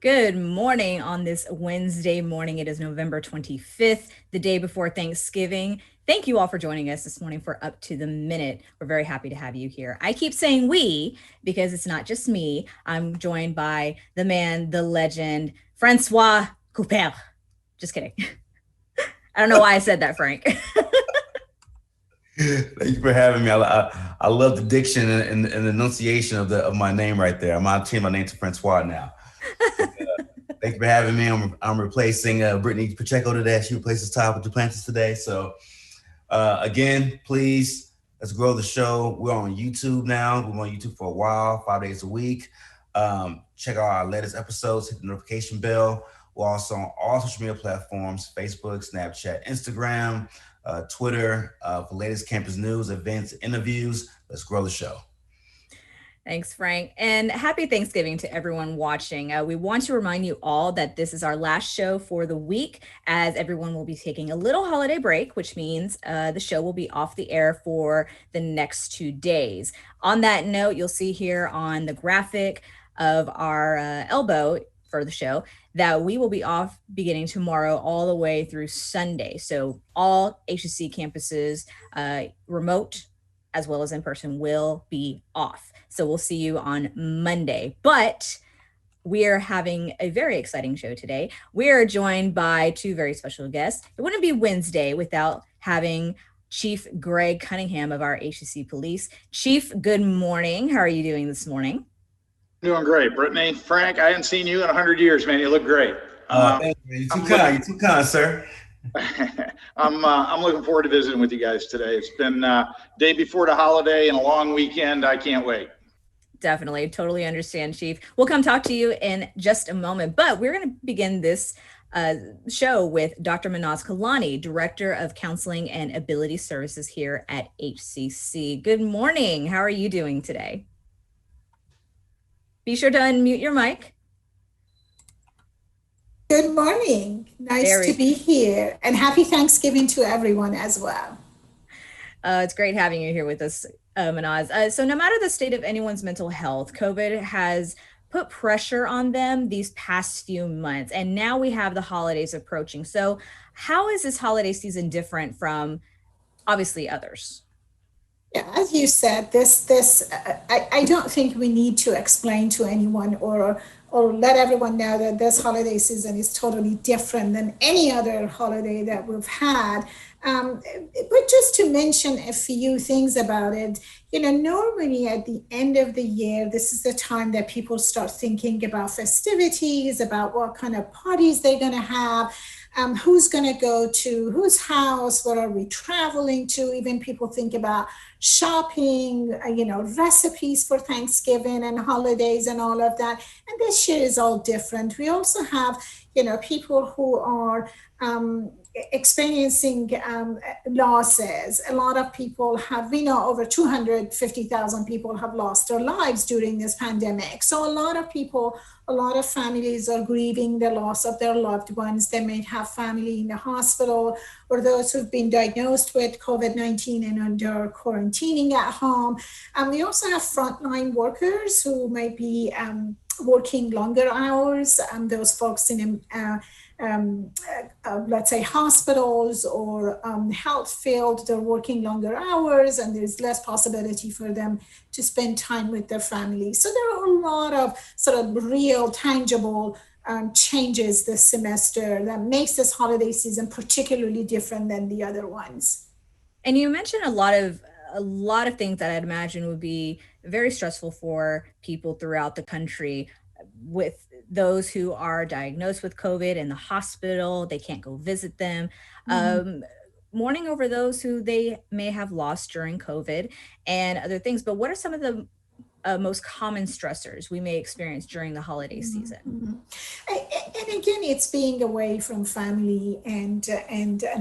Good morning on this Wednesday morning. It is November 25th, the day before Thanksgiving. Thank you all for joining us this morning for Up to the Minute. We're very happy to have you here. I keep saying we because it's not just me. I'm joined by the man, the legend, Francois Couper. Just kidding. I don't know why I said that, Frank. Thank you for having me. I love the diction and the enunciation of my name right there. I'm on team. My name's Francois now. Thank you for having me. I'm replacing Brittany Pacheco today. She replaces Todd with Duplantis today. So again, please let's grow the show. We're on YouTube now. We're on YouTube for a while, 5 days a week. Check out our latest episodes. Hit the notification bell. We're also on all social media platforms: Facebook, Snapchat, Instagram, Twitter, for latest campus news, events, interviews. Let's grow the show. Thanks, Frank. And happy Thanksgiving to everyone watching. We want to remind you all that this is our last show for the week, as everyone will be taking a little holiday break, which means the show will be off the air for the next 2 days. On that note, you'll see here on the graphic of our elbow for the show that we will be off beginning tomorrow all the way through Sunday. So all HCC campuses, remote as well as in person, will be off. So we'll see you on Monday. But we are having a very exciting show today. We are joined by two very special guests. It wouldn't be Wednesday without having Chief Greg Cunningham of our HCC Police. Chief, good morning. How are you doing this morning? Doing great, Brittany. Frank, I hadn't seen you in 100 years, man. You look great. Thank you. You're too kind, sir. I'm looking forward to visiting with you guys today. It's been day before the holiday and a long weekend. I can't wait. Definitely. Totally understand, Chief. We'll come talk to you in just a moment, but we're going to begin this show with Dr. Mahnaz Kolaini, Director of Counseling and Ability Services here at HCC. Good morning. How are you doing today? Be sure to unmute your mic. Good morning. Nice to be here, and happy Thanksgiving to everyone as well. It's great having you here with us, Mahnaz. So no matter the state of anyone's mental health, COVID has put pressure on them these past few months, and now we have the holidays approaching. So how is this holiday season different from obviously others? Yeah, as you said, I don't think we need to explain to anyone or let everyone know that this holiday season is totally different than any other holiday that we've had. But just to mention a few things about it, normally at the end of the year, this is the time that people start thinking about festivities, about what kind of parties they're going to have. Who's going to go to whose house, what are we traveling to? Even people think about shopping, recipes for Thanksgiving and holidays and all of that. And this year is all different. We also have, people who are experiencing losses. A lot of people have, we know over 250,000 people have lost their lives during this pandemic. So a lot of families are grieving the loss of their loved ones. They may have family in the hospital, or those who've been diagnosed with COVID-19 and are quarantining at home. We also have frontline workers who might be working longer hours. Those folks in let's say hospitals or health field, they're working longer hours and there's less possibility for them to spend time with their family. So there are a lot of sort of real tangible changes this semester that makes this holiday season particularly different than the other ones. And you mentioned a lot of things that I'd imagine would be very stressful for people throughout the country, with those who are diagnosed with COVID in the hospital. They can't go visit them. Mourning over those who they may have lost during COVID and other things. But what are some of the most common stressors we may experience during the holiday season? And again, it's being away from family and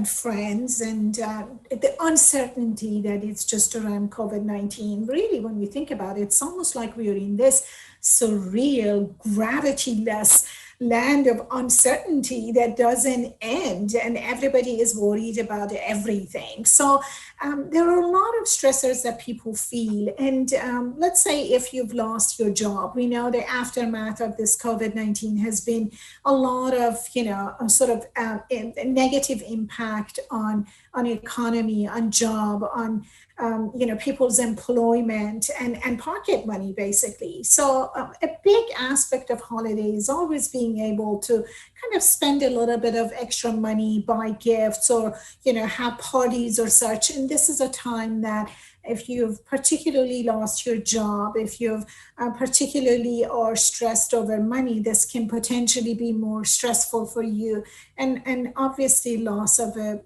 friends, and the uncertainty that it's just around COVID-19. Really, when we think about it, it's almost like we are in this surreal, gravity-less land of uncertainty that doesn't end, and everybody is worried about everything. So there are a lot of stressors that people feel. And let's say if you've lost your job, we know the aftermath of this COVID-19 has been a lot of, a sort of negative impact on economy, on job, on people's employment and pocket money, basically. So a big aspect of holiday is always being able to kind of spend a little bit of extra money, buy gifts, or have parties or such. And this is a time that if you've particularly lost your job, if you've particularly are stressed over money, this can potentially be more stressful for you. And obviously loss of a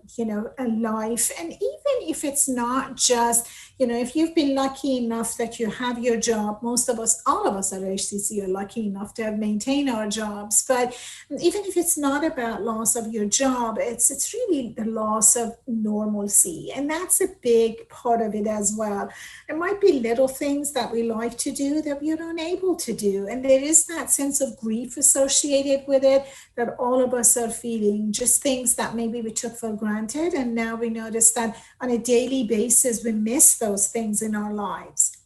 life. And even if it's not just, if you've been lucky enough that you have your job, most of us, all of us at HCC are lucky enough to have maintained our jobs. But even if it's not about loss of your job, it's really the loss of normalcy. And that's a big part of it as well. There might be little things that we like to do that we're unable to do. And there is that sense of grief associated with it that all of us are feeling, just things that maybe we took for granted. And now we notice that on a daily basis, we miss those things in our lives.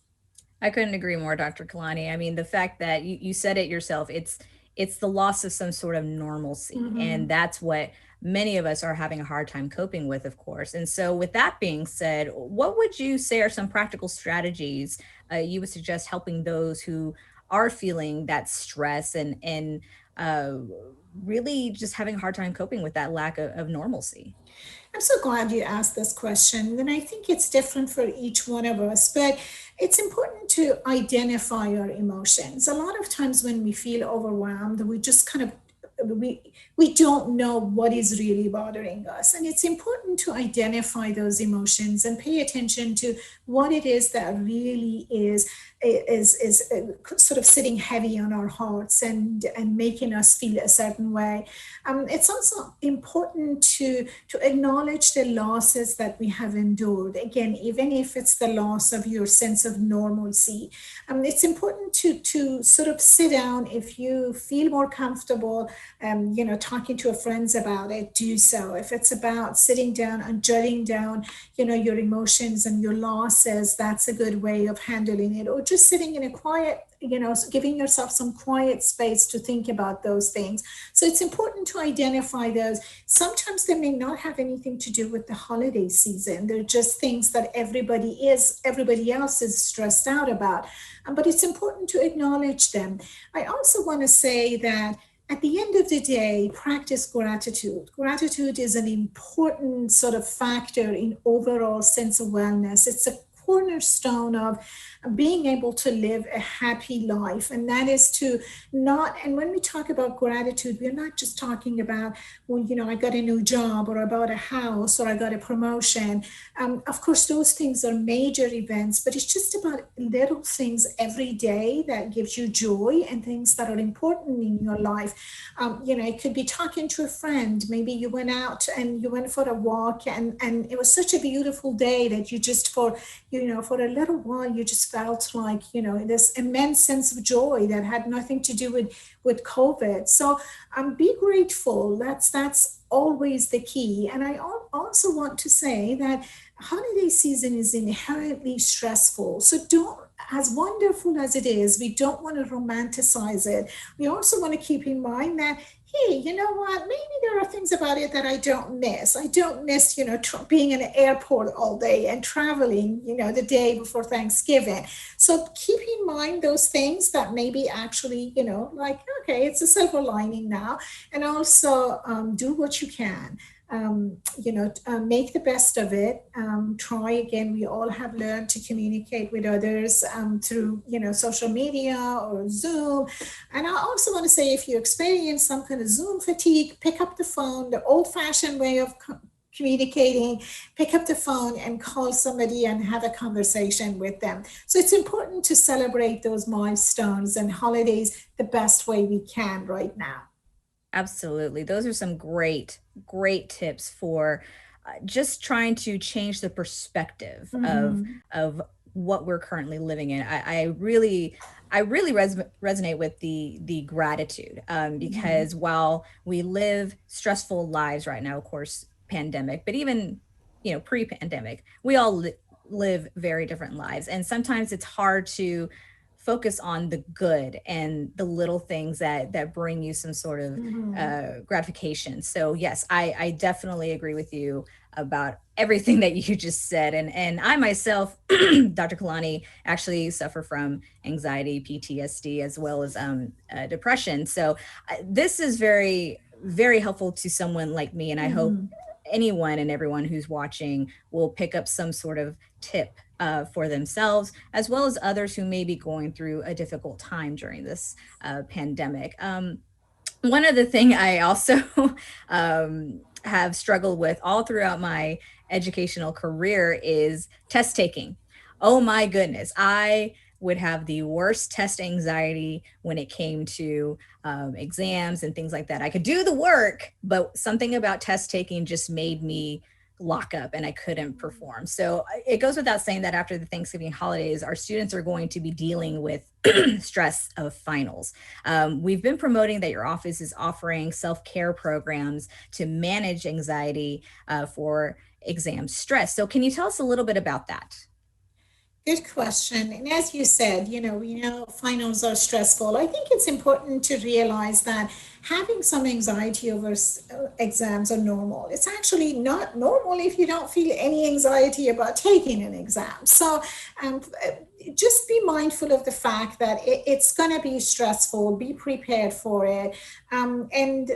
I couldn't agree more, Dr. Kolaini. I mean, the fact that you said it yourself, it's the loss of some sort of normalcy. Mm-hmm. And that's what many of us are having a hard time coping with, of course. And so with that being said, what would you say are some practical strategies you would suggest helping those who are feeling that stress and really just having a hard time coping with that lack of normalcy? I'm so glad you asked this question. And I think it's different for each one of us, but it's important to identify our emotions. A lot of times when we feel overwhelmed, we just kind of we don't know what is really bothering us. And it's important to identify those emotions and pay attention to what it is that really is sort of sitting heavy on our hearts and making us feel a certain way. It's also important to acknowledge the losses that we have endured. Again, even if it's the loss of your sense of normalcy, it's important to sort of sit down. If you feel more comfortable, talking to friends about it, do so. If it's about sitting down and jotting down, your emotions and your losses, that's a good way of handling it. Or just sitting in a quiet, giving yourself some quiet space to think about those things. So it's important to identify those. Sometimes they may not have anything to do with the holiday season. They're just things that everybody else is stressed out about. But it's important to acknowledge them. I also want to say that at the end of the day, practice gratitude. Gratitude is an important sort of factor in overall sense of wellness. It's a cornerstone of being able to live a happy life. And that is to not, and when we talk about gratitude, we're not just talking about, well, I got a new job or I bought a house or I got a promotion. Of course, those things are major events, but it's just about little things every day that gives you joy and things that are important in your life. It could be talking to a friend. Maybe you went out and you went for a walk and it was such a beautiful day that you just for a little while, you just felt like, this immense sense of joy that had nothing to do with COVID. So be grateful. That's always the key. And I also want to say that holiday season is inherently stressful. So as wonderful as it is, we don't want to romanticize it. We also want to keep in mind that, hey, you know what? Maybe there are things about it that I don't miss. I don't miss, being in an airport all day and traveling, the day before Thanksgiving. So keep in mind those things that maybe actually, okay, it's a silver lining now. And also do what you can. Make the best of it. Try again. We all have learned to communicate with others through, social media or Zoom. And I also want to say, if you experience some kind of Zoom fatigue, pick up the phone. The old-fashioned way of communicating, pick up the phone and call somebody and have a conversation with them. So it's important to celebrate those milestones and holidays the best way we can right now. Absolutely. Those are some great tips for just trying to change the perspective of what we're currently living in. I really resonate with the gratitude, because while we live stressful lives right now, of course, pandemic, but even, pre-pandemic, we all live very different lives. And sometimes it's hard to focus on the good and the little things that bring you some sort of gratification. So yes, I definitely agree with you about everything that you just said. And I myself, Dr. Kolaini, actually suffer from anxiety, PTSD, as well as depression. So this is very, very helpful to someone like me. And I hope anyone and everyone who's watching will pick up some sort of tip for themselves, as well as others who may be going through a difficult time during this pandemic. One other thing I also have struggled with all throughout my educational career is test taking. Oh my goodness, I would have the worst test anxiety when it came to exams and things like that. I could do the work, but something about test taking just made me lock up and I couldn't perform. So it goes without saying that after the Thanksgiving holidays, our students are going to be dealing with stress of finals. We've been promoting that your office is offering self-care programs to manage anxiety for exam stress. So can you tell us a little bit about that? Good question. And as you said, we know finals are stressful. I think it's important to realize that having some anxiety over exams are normal. It's actually not normal if you don't feel any anxiety about taking an exam. So just be mindful of the fact that it's going to be stressful. Be prepared for it. And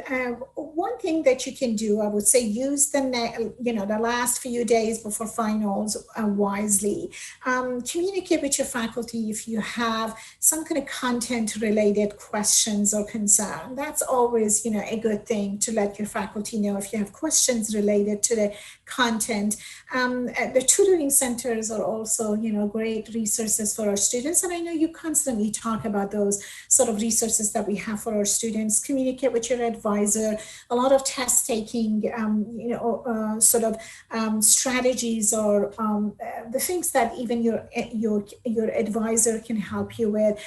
one thing that you can do, I would say, use the last few days before finals wisely. Communicate with your faculty if you have some kind of content related questions or concern. That's always, a good thing to let your faculty know if you have questions related to the content. The tutoring centers are also, great resources for our students. And I know you constantly talk about those sort of resources that we have for our students. Communicate with your advisor. A lot of test taking, strategies or the things that even your advisor can help you with.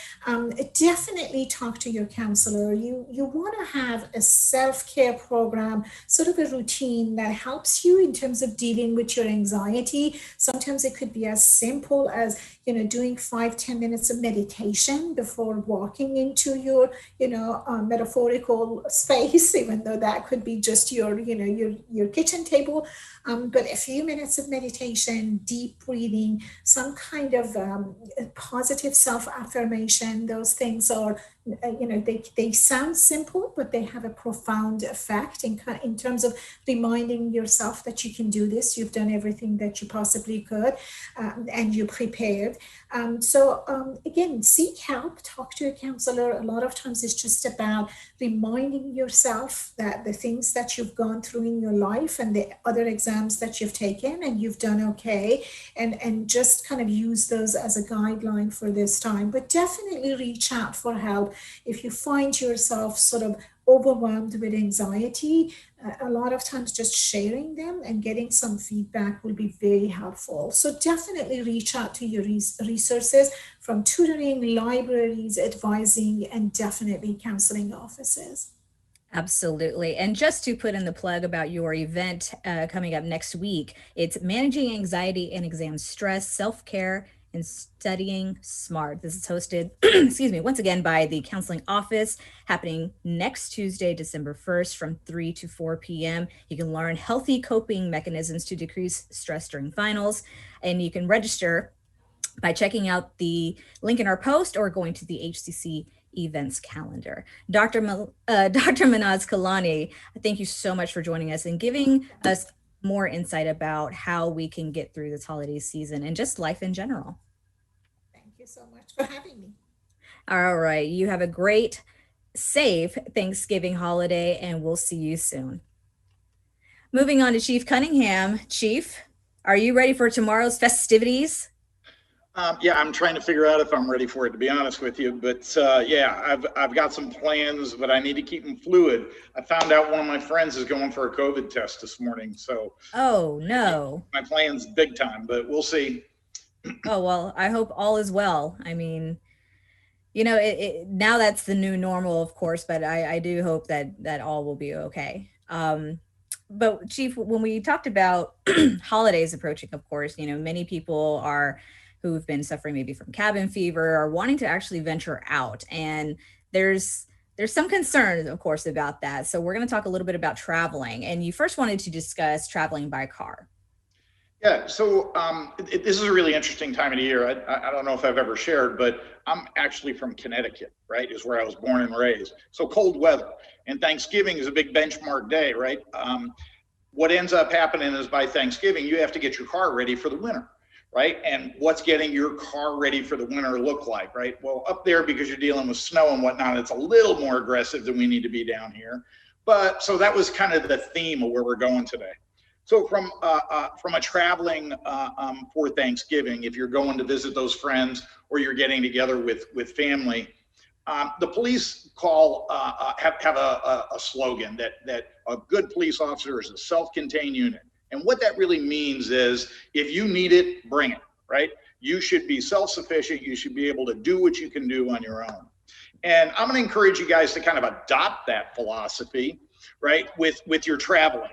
Definitely talk to your counselor. You want to have a self-care program, sort of a routine that helps you in terms of dealing with your anxiety. Sometimes it could be as simple as doing 5-10 minutes of meditation before walking into your metaphorical space, even though that could be just your kitchen table. But a few minutes of meditation, deep breathing, some kind of positive self-affirmation. Those things are, they sound simple, but they have a profound effect in terms of reminding yourself that you can do this. You've done everything that you possibly could, and you're prepared. Again, seek help, talk to a counselor. A lot of times it's just about reminding yourself that the things that you've gone through in your life and the other exams that you've taken and you've done okay, and just kind of use those as a guideline for this time. But definitely reach out for help if you find yourself sort of overwhelmed with anxiety. A lot of times just sharing them and getting some feedback will be very helpful. So definitely reach out to your resources from tutoring, libraries, advising, and definitely counseling offices. Absolutely. And just to put in the plug about your event coming up next week, it's Managing Anxiety and Exam Stress, Self-Care, and Studying Smart. This is hosted, excuse me, once again by the Counseling Office, happening next Tuesday, December 1st from 3 to 4 p.m. You can learn healthy coping mechanisms to decrease stress during finals, and you can register by checking out the link in our post or going to the HCC events calendar. Dr. Mahnaz Kolaini, thank you so much for joining us and giving us more insight about how we can get through this holiday season and just life in general. Thank you so much for having me. All right. You have a great, safe Thanksgiving holiday, and we'll see you soon. Moving on to Chief Cunningham. Chief, are you ready for tomorrow's festivities? Yeah, I'm trying to figure out if I'm ready for it, to be honest with you. But yeah, I've got some plans, but I need to keep them fluid. I found out one of my friends is going for a COVID test this morning. So oh no, my plans big time, but we'll see. Oh, well, I hope all is well. I mean, you know, now that's the new normal, of course, but I do hope that all will be okay. But Chief, when we talked about holidays approaching, of course, you know, many people are who've been suffering maybe from cabin fever are wanting to actually venture out, and there's some concern, of course, about that. So we're going to talk a little bit about traveling, and you first wanted to discuss traveling by car. Yeah, so this is a really interesting time of the year. I don't know if I've ever shared, but I'm actually from Connecticut, right? Is where I was born and raised. So cold weather, and Thanksgiving is a big benchmark day, right? What ends up happening is by Thanksgiving, you have to get your car ready for the winter, right? And what's getting your car ready for the winter look like, right? Well, up there, because you're dealing with snow and whatnot, it's a little more aggressive than we need to be down here. But so that was kind of the theme of where we're going today. So from a traveling for Thanksgiving, if you're going to visit those friends or you're getting together with family, the police have a slogan that a good police officer is a self-contained unit. And what that really means is if you need it, bring it, right? You should be self-sufficient. You should be able to do what you can do on your own. And I'm going to encourage you guys to kind of adopt that philosophy, right, with your traveling.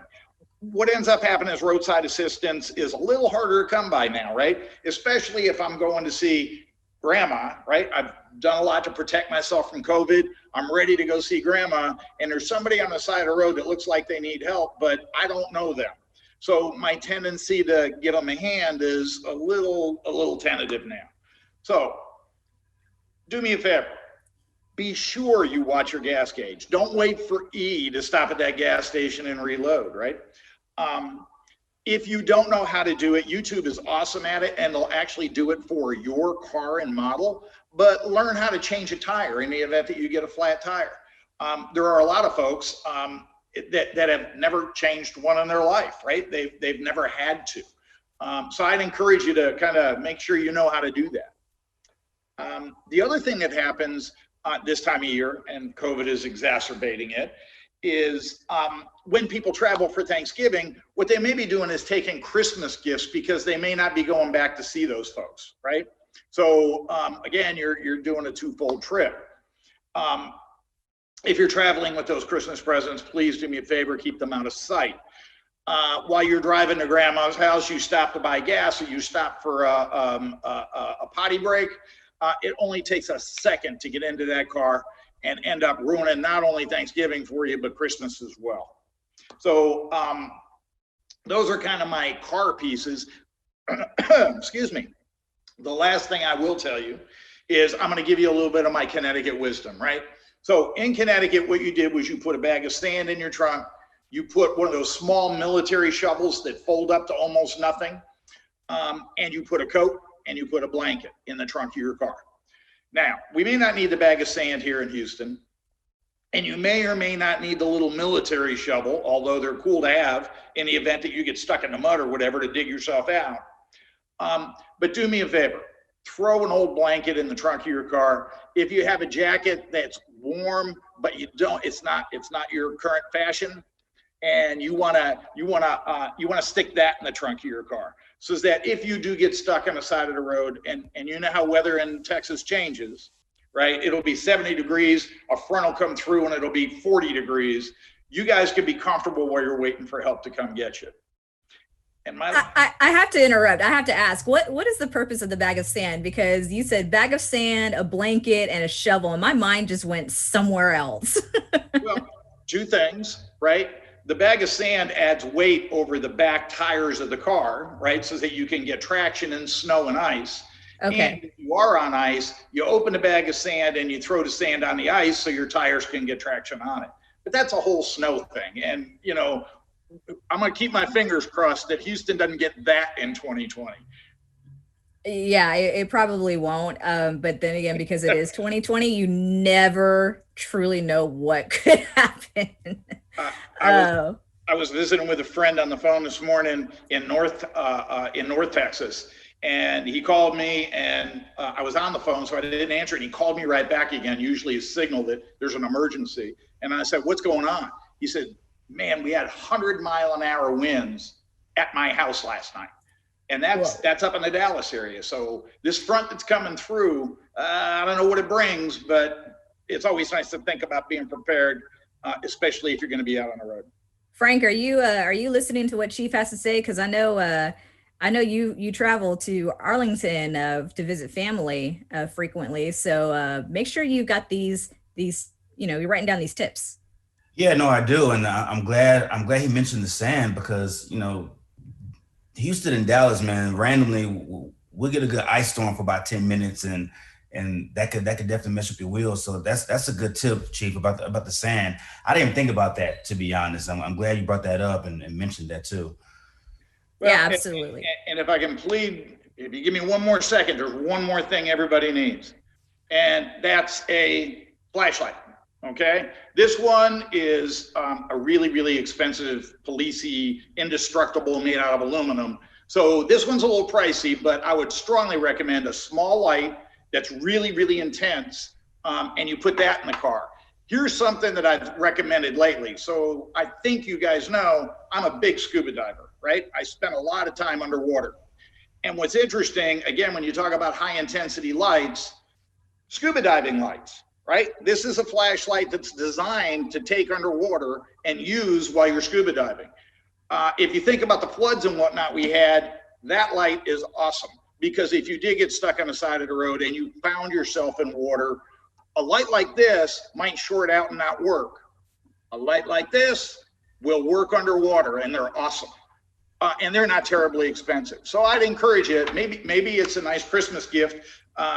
What ends up happening is roadside assistance is a little harder to come by now, right? Especially if I'm going to see grandma, right? I've done a lot to protect myself from COVID. I'm ready to go see grandma, and there's somebody on the side of the road that looks like they need help, but I don't know them. So my tendency to get them a hand is a little tentative now. So do me a favor. Be sure you watch your gas gauge. Don't wait for E to stop at that gas station and reload, right? If you don't know how to do it, YouTube is awesome at it, and they'll actually do it for your car and model, but learn how to change a tire in the event that you get a flat tire. There are a lot of folks that have never changed one in their life, right? They've never had to. So I'd encourage you to kind of make sure you know how to do that. The other thing that happens this time of year, and COVID is exacerbating it, is when people travel for Thanksgiving, what they may be doing is taking Christmas gifts because they may not be going back to see those folks, right? So again, you're doing a twofold trip. If you're traveling with those Christmas presents, please do me a favor, keep them out of sight. While you're driving to grandma's house, you stop to buy gas or you stop for a potty break. It only takes a second to get into that car and end up ruining not only Thanksgiving for you, but Christmas as well. So those are kind of my car pieces. Excuse me. The last thing I will tell you is I'm going to give you a little bit of my Connecticut wisdom, right? So in Connecticut, what you did was you put a bag of sand in your trunk. You put one of those small military shovels that fold up to almost nothing. And you put a coat and you put a blanket in the trunk of your car. Now, we may not need the bag of sand here in Houston, and you may or may not need the little military shovel, although they're cool to have in the event that you get stuck in the mud or whatever to dig yourself out. But do me a favor, throw an old blanket in the trunk of your car. If you have a jacket that's warm, but you don't, it's not your current fashion, and you wanna stick that in the trunk of your car, so that if you do get stuck on the side of the road, and you know how weather in Texas changes, right? It'll be 70 degrees, a front will come through and it'll be 40 degrees. You guys can be comfortable while you're waiting for help to come get you. And I have to interrupt. I have to ask, what is the purpose of the bag of sand? Because you said bag of sand, a blanket, and a shovel, and my mind just went somewhere else. Well, two things, right? The bag of sand adds weight over the back tires of the car, right? So that you can get traction in snow and ice. Okay. And if you are on ice, you open the bag of sand and you throw the sand on the ice so your tires can get traction on it. But that's a whole snow thing. And, you know, I'm going to keep my fingers crossed that Houston doesn't get that in 2020. Yeah, it probably won't. But then again, because it is 2020, you never truly know what could happen. I was visiting with a friend on the phone this morning in North Texas, and he called me, and I was on the phone, so I didn't answer it. And he called me right back again, usually a signal that there's an emergency. And I said, "What's going on?" He said, "Man, we had 100-mile-an-hour winds at my house last night." And that's up in the Dallas area. So this front that's coming through, I don't know what it brings, but it's always nice to think about being prepared, especially if you're going to be out on the road. Frank, are you listening to what Chief has to say? Because I know you travel to Arlington to visit family frequently. So make sure you got these you're writing down these tips. Yeah, no, I do, and I'm glad he mentioned the sand, because Houston and Dallas, man, randomly we'll get a good ice storm for about 10 minutes, and that could definitely mess up your wheels. So that's a good tip, Chief, about the sand. I didn't even think about that, to be honest. I'm glad you brought that up and mentioned that too. Well, yeah, absolutely. And if I can plead, if you give me one more second, there's one more thing everybody needs, and that's a flashlight. Okay, this one is a really, really expensive, policey, indestructible, made out of aluminum. So this one's a little pricey, but I would strongly recommend a small light that's really, really intense, and you put that in the car. Here's something that I've recommended lately. So I think you guys know I'm a big scuba diver, right? I spend a lot of time underwater. And what's interesting, again, when you talk about high intensity lights, scuba diving lights, right? This is a flashlight that's designed to take underwater and use while you're scuba diving. If you think about the floods and whatnot we had, that light is awesome, because if you did get stuck on the side of the road and you found yourself in water, a light like this might short out and not work. A light like this will work underwater, and they're awesome. And they're not terribly expensive. So I'd encourage you, maybe it's a nice Christmas gift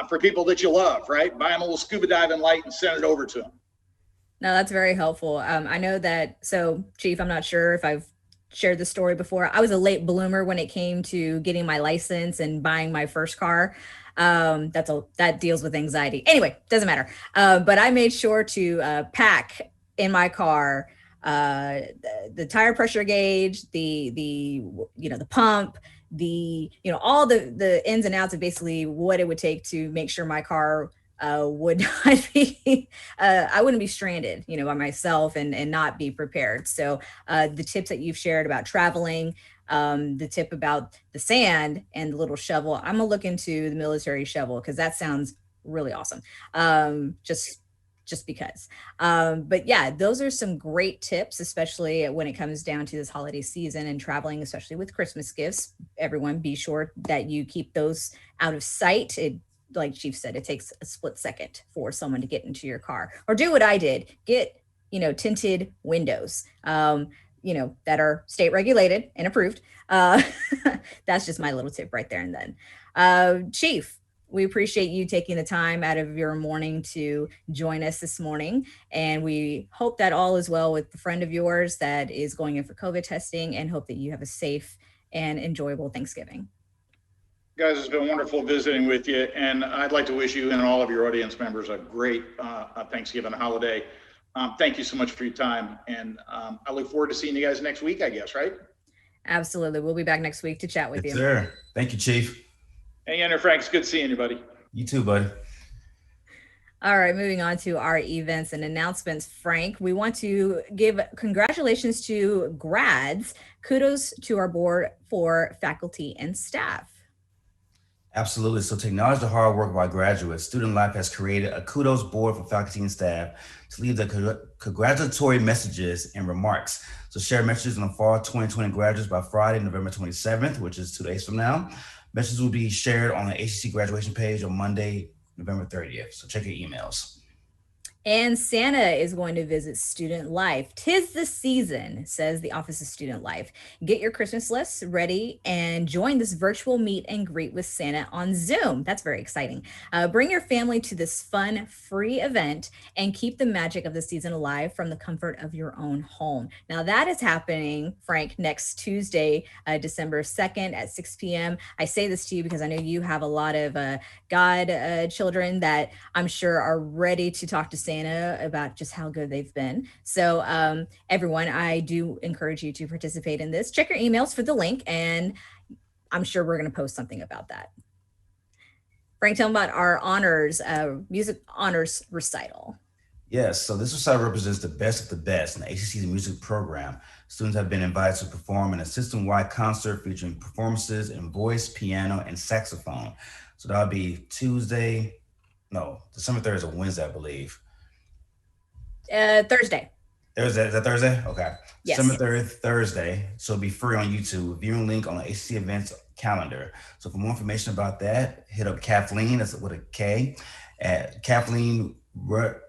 for people that you love, right? Buy them a little scuba diving light and send it over to them. No, that's very helpful. I know that, so Chief, I'm not sure if I've shared the story before. I was a late bloomer when it came to getting my license and buying my first car. That deals with anxiety. Anyway, doesn't matter. But I made sure to pack in my car the tire pressure gauge, the pump, all the ins and outs of basically what it would take to make sure my car would not be I wouldn't be stranded by myself and not be prepared. So the tips that you've shared about traveling, the tip about the sand and the little shovel, I'm gonna look into the military shovel, because that sounds really awesome. Just because. But yeah, those are some great tips, especially when it comes down to this holiday season and traveling, especially with Christmas gifts. Everyone be sure that you keep those out of sight. Like Chief said, it takes a split second for someone to get into your car, or do what I did, get, tinted windows, that are state regulated and approved. That's just my little tip right there. And then, Chief, we appreciate you taking the time out of your morning to join us this morning. And we hope that all is well with the friend of yours that is going in for COVID testing, and hope that you have a safe and enjoyable Thanksgiving. Guys, it's been wonderful visiting with you. And I'd like to wish you and all of your audience members a great Thanksgiving holiday. Thank you so much for your time. And I look forward to seeing you guys next week, I guess, right? Absolutely. We'll be back next week to chat with you. Sir. Thank you, Chief. Hey, Andrew, Frank, it's good seeing you, buddy. You too, buddy. All right, moving on to our events and announcements. Frank, we want to give congratulations to grads. Kudos to our board for faculty and staff. Absolutely. So to acknowledge the hard work of our graduates, Student Life has created a kudos board for faculty and staff to leave the congratulatory messages and remarks. So share messages on the fall 2020 graduates by Friday, November 27th, which is 2 days from now. Messages will be shared on the HCC graduation page on Monday, November 30th. So check your emails. And Santa is going to visit Student Life. 'Tis the season, says the Office of Student Life. Get your Christmas lists ready and join this virtual meet and greet with Santa on Zoom. That's very exciting. Bring your family to this fun, free event and keep the magic of the season alive from the comfort of your own home. Now that is happening, Frank, next Tuesday, December 2nd at 6 p.m. I say this to you because I know you have a lot of God children that I'm sure are ready to talk to Santa about just how good they've been. So everyone, I do encourage you to participate in this. Check your emails for the link, and I'm sure we're going to post something about that. Frank, tell them about our honors, music honors recital. Yes, so this recital represents the best of the best in the HCC's music program. Students have been invited to perform in a system-wide concert featuring performances in voice, piano, and saxophone. So that'll be December 3rd is a Wednesday, I believe. Thursday. Thursday, is that Thursday? Okay. December Yes. 3rd, Thursday. So it'll be free on YouTube. Viewing link on the HCC events calendar. So for more information about that, hit up Kathleen, that's with a K, at Kathleen Ruthler,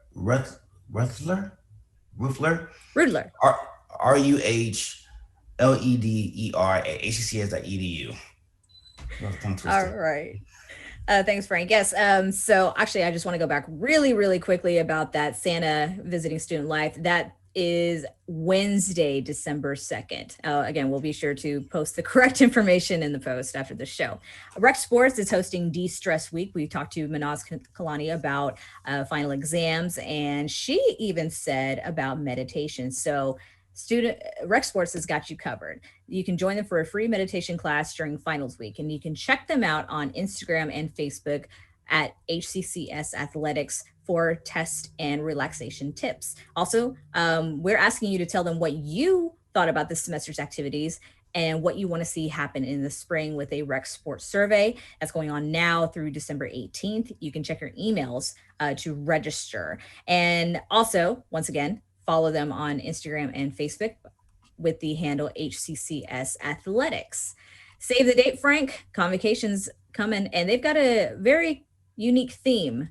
Rudler. RUHLEDER at hccs.edu. All right. Thanks, Frank. Yes. So actually, I just want to go back really, really quickly about that Santa visiting student life. That is Wednesday, December 2nd. Again, we'll be sure to post the correct information in the post after the show. Rec Sports is hosting De-Stress Week. We talked to Mahnaz Kolaini about final exams, and she even said about meditation. So Rec Sports has got you covered. You can join them for a free meditation class during finals week, and you can check them out on Instagram and Facebook at HCCS Athletics for test and relaxation tips. Also, we're asking you to tell them what you thought about this semester's activities and what you want to see happen in the spring with a Rec Sports survey that's going on now through December 18th. You can check your emails to register. And also, once again, follow them on Instagram and Facebook with the handle HCCS Athletics. Save the date, Frank. Convocations coming, and they've got a very unique theme.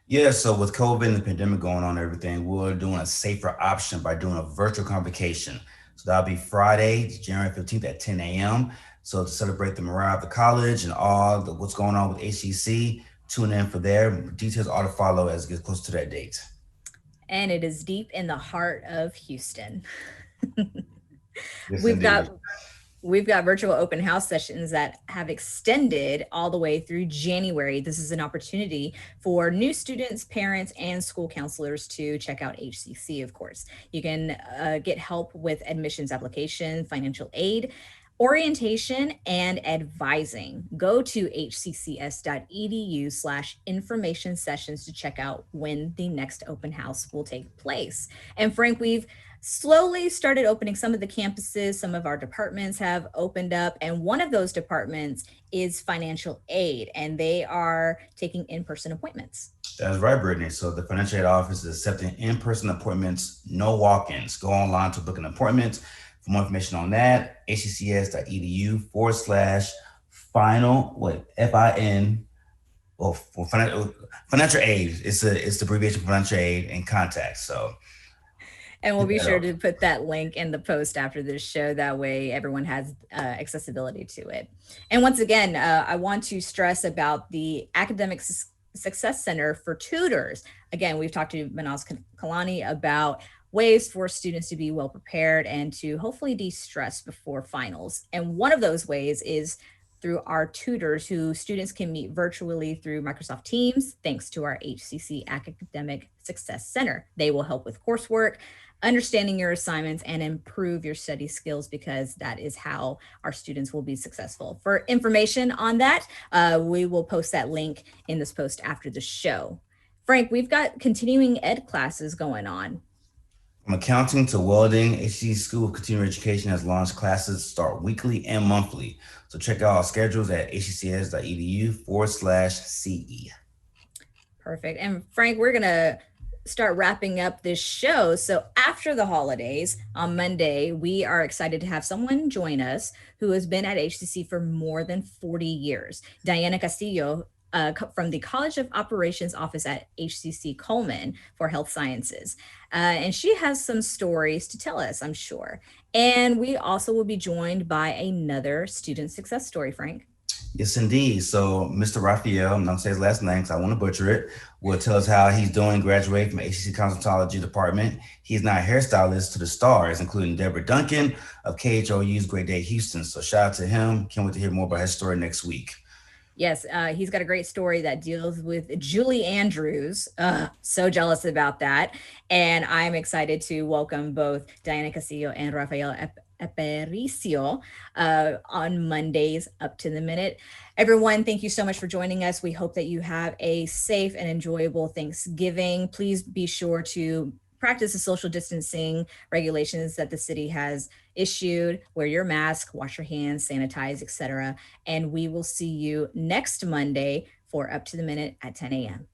Yeah, so with COVID and the pandemic going on and everything, we're doing a safer option by doing a virtual convocation. So that'll be Friday, January 15th at 10 a.m. So to celebrate the morale of the college and what's going on with HCC, tune in for there. Details are to follow as it gets close to that date. And it is deep in the heart of Houston. Yes, We've got virtual open house sessions that have extended all the way through January. This is an opportunity for new students, parents, and school counselors to check out HCC, of course. You can get help with admissions application, financial aid, orientation, and advising. Go to hccs.edu/information sessions to check out when the next open house will take place. And Frank, we've slowly started opening some of the campuses. Some of our departments have opened up, and one of those departments is financial aid, and they are taking in-person appointments. That's right, Brittany. So the financial aid office is accepting in-person appointments, no walk-ins. Go online to book an appointment. For more information on that, financial aid. It's the abbreviation for financial aid and contact. So. And we'll be sure to put that link in the post after this show. That way everyone has accessibility to it. And once again, I want to stress about the Academic Success Center for tutors. Again, we've talked to Mahnaz Kolaini about ways for students to be well prepared and to hopefully de-stress before finals. And one of those ways is through our tutors, who students can meet virtually through Microsoft Teams, thanks to our HCC Academic Success Center. They will help with coursework, understanding your assignments, and improve your study skills, because that is how our students will be successful. For information on that, we will post that link in this post after the show. Frank, we've got continuing ed classes going on. From accounting to welding, HCC School of Continuing Education has launched classes start weekly and monthly. So check out our schedules at hccs.edu/CE. Perfect. And Frank, we're going to start wrapping up this show. So after the holidays on Monday, we are excited to have someone join us who has been at HCC for more than 40 years. Diana Castillo from the College of Operations office at HCC Coleman for Health Sciences. And she has some stories to tell us, I'm sure. And we also will be joined by another student success story, Frank. Yes, indeed. So Mr. Raphael, I'm not gonna say his last name because I want to butcher it, will tell us how he's doing graduating from HCC Cosmetology Department. He's now a hairstylist to the stars, including Deborah Duncan of KHOU's Great Day Houston. So shout out to him. Can't wait to hear more about his story next week. Yes, he's got a great story that deals with Julie Andrews. So jealous about that. And I'm excited to welcome both Diana Castillo and Rafael Aparicio on Mondays up to the minute. Everyone, thank you so much for joining us. We hope that you have a safe and enjoyable Thanksgiving. Please be sure to practice the social distancing regulations that the city has issued. Wear your mask, wash your hands, sanitize, etc. And we will see you next Monday for Up to the Minute at 10 a.m.